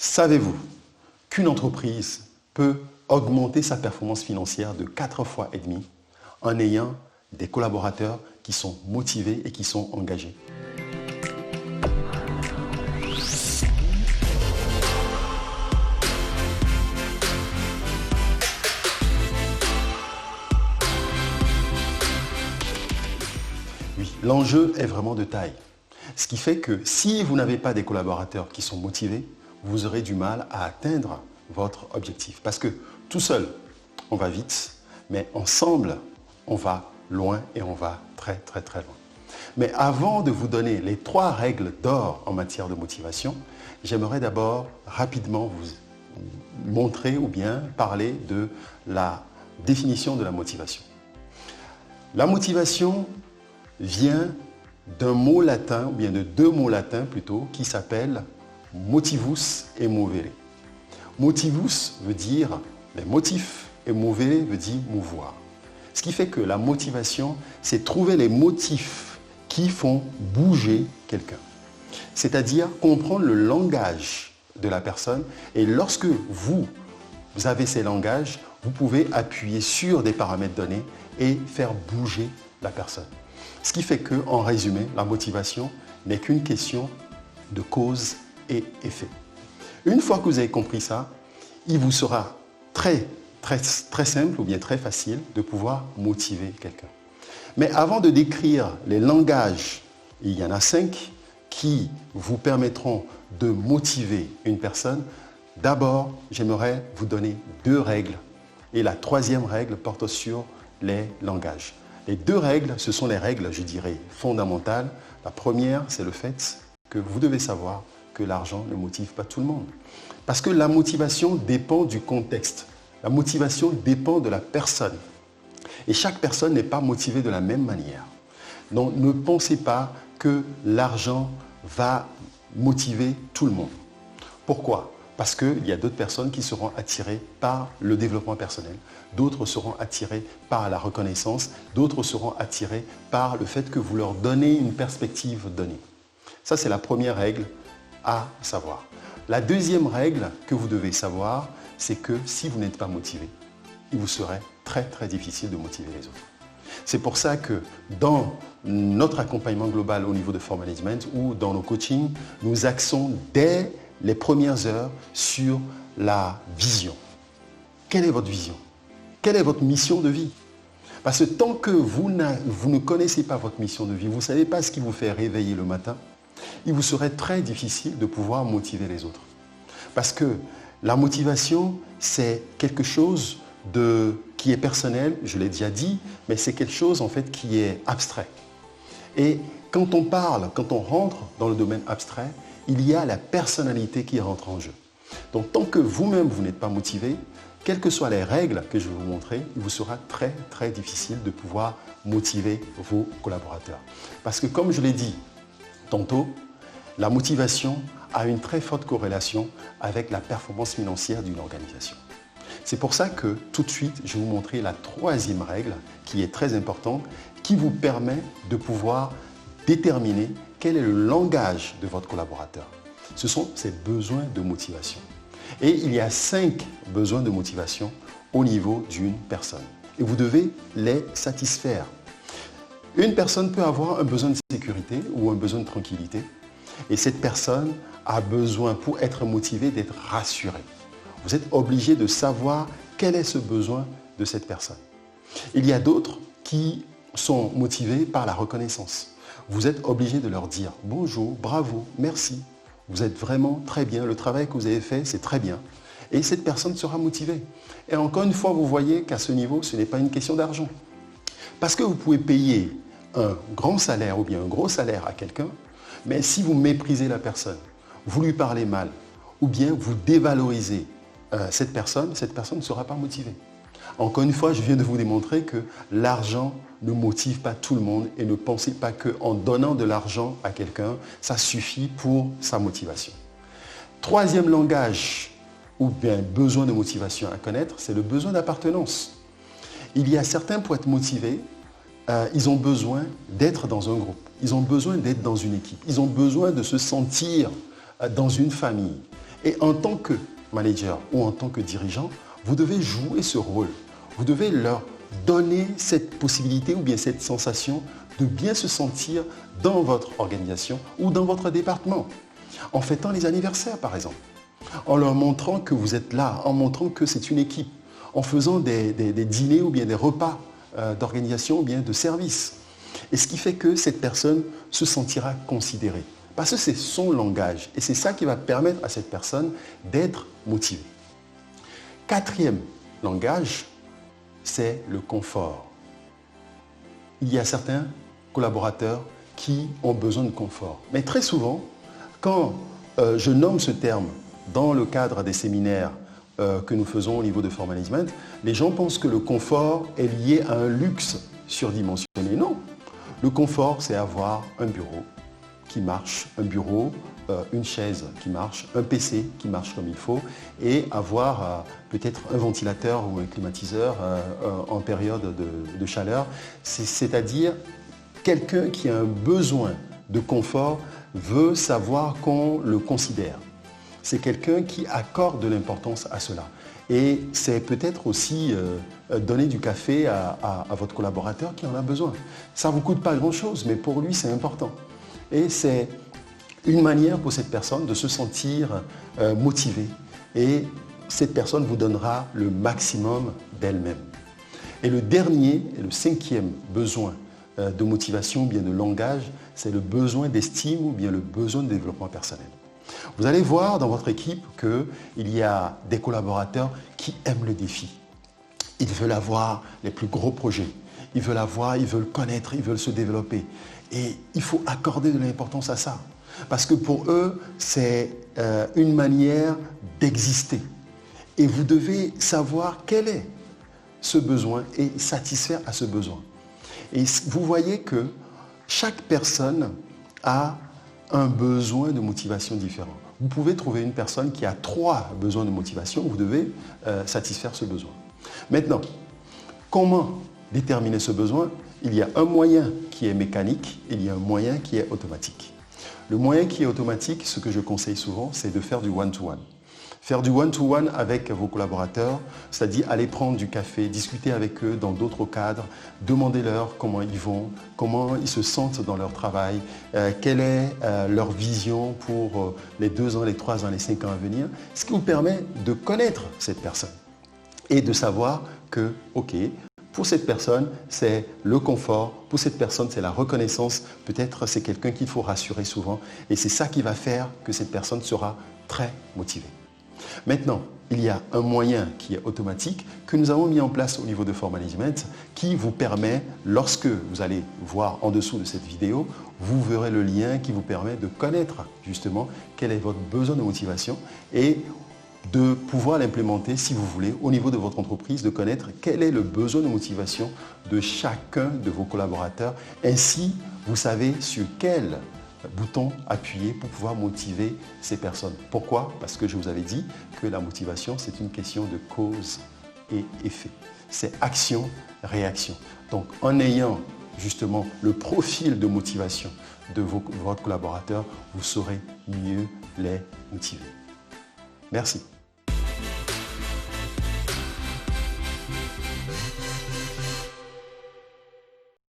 Savez-vous qu'une entreprise peut augmenter sa performance financière de 4 fois et demi en ayant des collaborateurs qui sont motivés et qui sont engagés? Oui, l'enjeu est vraiment de taille. Ce qui fait que si vous n'avez pas des collaborateurs qui sont motivés, vous aurez du mal à atteindre votre objectif. Parce que tout seul, on va vite, mais ensemble, on va loin et on va très très très loin. Mais avant de vous donner les 3 règles d'or en matière de motivation, j'aimerais d'abord rapidement vous montrer ou bien parler de la définition de la motivation. La motivation vient d'un mot latin, ou bien de 2 mots latins plutôt, qui s'appellent motivus et movere. Motivus veut dire les motifs et movere veut dire mouvoir. Ce qui fait que la motivation, c'est trouver les motifs qui font bouger quelqu'un. C'est-à-dire comprendre le langage de la personne, et lorsque vous avez ces langages, vous pouvez appuyer sur des paramètres donnés et faire bouger la personne. Ce qui fait que, en résumé, la motivation n'est qu'une question de cause et effet. Une fois que vous avez compris ça, il vous sera très simple ou bien très facile de pouvoir motiver quelqu'un. Mais avant de décrire les langages, il y en a 5 qui vous permettront de motiver une personne. D'abord, j'aimerais vous donner 2 règles. Et la 3e règle porte sur les langages. Les 2 règles, ce sont les règles, je dirais, fondamentales. La première, c'est le fait que vous devez savoir que l'argent ne motive pas tout le monde. Parce que la motivation dépend du contexte. La motivation dépend de la personne. Et chaque personne n'est pas motivée de la même manière. Donc ne pensez pas que l'argent va motiver tout le monde. Pourquoi ? Parce qu'il y a d'autres personnes qui seront attirées par le développement personnel, d'autres seront attirées par la reconnaissance, d'autres seront attirées par le fait que vous leur donnez une perspective donnée. Ça, c'est la première règle à savoir. La 2e règle que vous devez savoir, c'est que si vous n'êtes pas motivé, il vous serait très très difficile de motiver les autres. C'est pour ça que dans notre accompagnement global au niveau de Form Management ou dans nos coachings, nous axons dès les premières heures sur la vision. Quelle est votre vision? Quelle est votre mission de vie? Parce que tant que vous ne connaissez pas votre mission de vie, vous ne savez pas ce qui vous fait réveiller le matin, il vous serait très difficile de pouvoir motiver les autres. Parce que la motivation, c'est quelque chose qui est personnel, je l'ai déjà dit, mais c'est quelque chose en fait qui est abstrait. Et quand on rentre dans le domaine abstrait, il y a la personnalité qui rentre en jeu. Donc tant que vous-même, vous n'êtes pas motivé, quelles que soient les règles que je vais vous montrer, il vous sera très très difficile de pouvoir motiver vos collaborateurs. Parce que comme je l'ai dit tantôt, la motivation a une très forte corrélation avec la performance financière d'une organisation. C'est pour ça que tout de suite, je vais vous montrer la 3e règle qui est très importante, qui vous permet de pouvoir déterminer quel est le langage de votre collaborateur. Ce sont ses besoins de motivation. Et il y a 5 besoins de motivation au niveau d'une personne. Et vous devez les satisfaire. Une personne peut avoir un besoin de sécurité ou un besoin de tranquillité. Et cette personne a besoin, pour être motivée, d'être rassurée. Vous êtes obligé de savoir quel est ce besoin de cette personne. Il y a d'autres qui sont motivés par la reconnaissance. Vous êtes obligé de leur dire « bonjour, bravo, merci, vous êtes vraiment très bien, le travail que vous avez fait, c'est très bien ». Et cette personne sera motivée. Et encore une fois, vous voyez qu'à ce niveau, ce n'est pas une question d'argent. Parce que vous pouvez payer un grand salaire ou bien un gros salaire à quelqu'un, mais si vous méprisez la personne, vous lui parlez mal, ou bien vous dévalorisez cette personne ne sera pas motivée. Encore une fois, je viens de vous démontrer que l'argent ne motive pas tout le monde et ne pensez pas qu'en donnant de l'argent à quelqu'un, ça suffit pour sa motivation. 3e langage ou bien besoin de motivation à connaître, c'est le besoin d'appartenance. Il y a certains pour être motivés, ils ont besoin d'être dans un groupe, ils ont besoin d'être dans une équipe, ils ont besoin de se sentir dans une famille. Et en tant que manager ou en tant que dirigeant, vous devez jouer ce rôle. Vous devez leur donner cette possibilité ou bien cette sensation de bien se sentir dans votre organisation ou dans votre département. En fêtant les anniversaires, par exemple. En leur montrant que vous êtes là, en montrant que c'est une équipe. En faisant des dîners ou bien des repas d'organisation ou bien de service. Et ce qui fait que cette personne se sentira considérée. Parce que c'est son langage. Et c'est ça qui va permettre à cette personne d'être motivée. Quatrième langage, c'est le confort. Il y a certains collaborateurs qui ont besoin de confort. Mais très souvent, quand je nomme ce terme dans le cadre des séminaires que nous faisons au niveau de For Management, les gens pensent que le confort est lié à un luxe surdimensionné. Non, le confort, c'est avoir un bureau qui marche, une chaise qui marche, un PC qui marche comme il faut et avoir peut-être un ventilateur ou un climatiseur en période de chaleur. C'est-à-dire quelqu'un qui a un besoin de confort veut savoir qu'on le considère. C'est quelqu'un qui accorde de l'importance à cela. Et c'est peut-être aussi donner du café à votre collaborateur qui en a besoin. Ça ne vous coûte pas grand-chose, mais pour lui, c'est important. Et c'est une manière pour cette personne de se sentir motivée. Et cette personne vous donnera le maximum d'elle-même. Et le dernier et le cinquième besoin de motivation ou bien de langage, c'est le besoin d'estime ou bien le besoin de développement personnel. Vous allez voir dans votre équipe qu'il y a des collaborateurs qui aiment le défi. Ils veulent avoir les plus gros projets. Ils veulent avoir, ils veulent connaître, ils veulent se développer. Et il faut accorder de l'importance à ça. Parce que pour eux, c'est une manière d'exister. Et vous devez savoir quel est ce besoin et satisfaire à ce besoin. Et vous voyez que chaque personne a un besoin de motivation différent. Vous pouvez trouver une personne qui a 3 besoins de motivation, vous devez satisfaire ce besoin. Maintenant, comment déterminer ce besoin? Il y a un moyen qui est mécanique, il y a un moyen qui est automatique. Le moyen qui est automatique, ce que je conseille souvent, c'est de faire du one-to-one. Faire du one-to-one avec vos collaborateurs, c'est-à-dire aller prendre du café, discuter avec eux dans d'autres cadres, demandez-leur comment ils vont, comment ils se sentent dans leur travail, quelle est leur vision pour les 2 ans, les 3 ans, les 5 ans à venir, ce qui vous permet de connaître cette personne et de savoir que, ok, pour cette personne, c'est le confort. Pour cette personne, c'est la reconnaissance. Peut-être c'est quelqu'un qu'il faut rassurer souvent. Et c'est ça qui va faire que cette personne sera très motivée. Maintenant, il y a un moyen qui est automatique que nous avons mis en place au niveau de For Management qui vous permet, lorsque vous allez voir en dessous de cette vidéo, vous verrez le lien qui vous permet de connaître justement quel est votre besoin de motivation et de pouvoir l'implémenter si vous voulez au niveau de votre entreprise, de connaître quel est le besoin de motivation de chacun de vos collaborateurs. Ainsi, vous savez sur quel bouton appuyer pour pouvoir motiver ces personnes. Pourquoi? Parce que je vous avais dit que la motivation, c'est une question de cause et effet. C'est action-réaction. Donc, en ayant justement le profil de motivation de votre collaborateur, vous saurez mieux les motiver. Merci.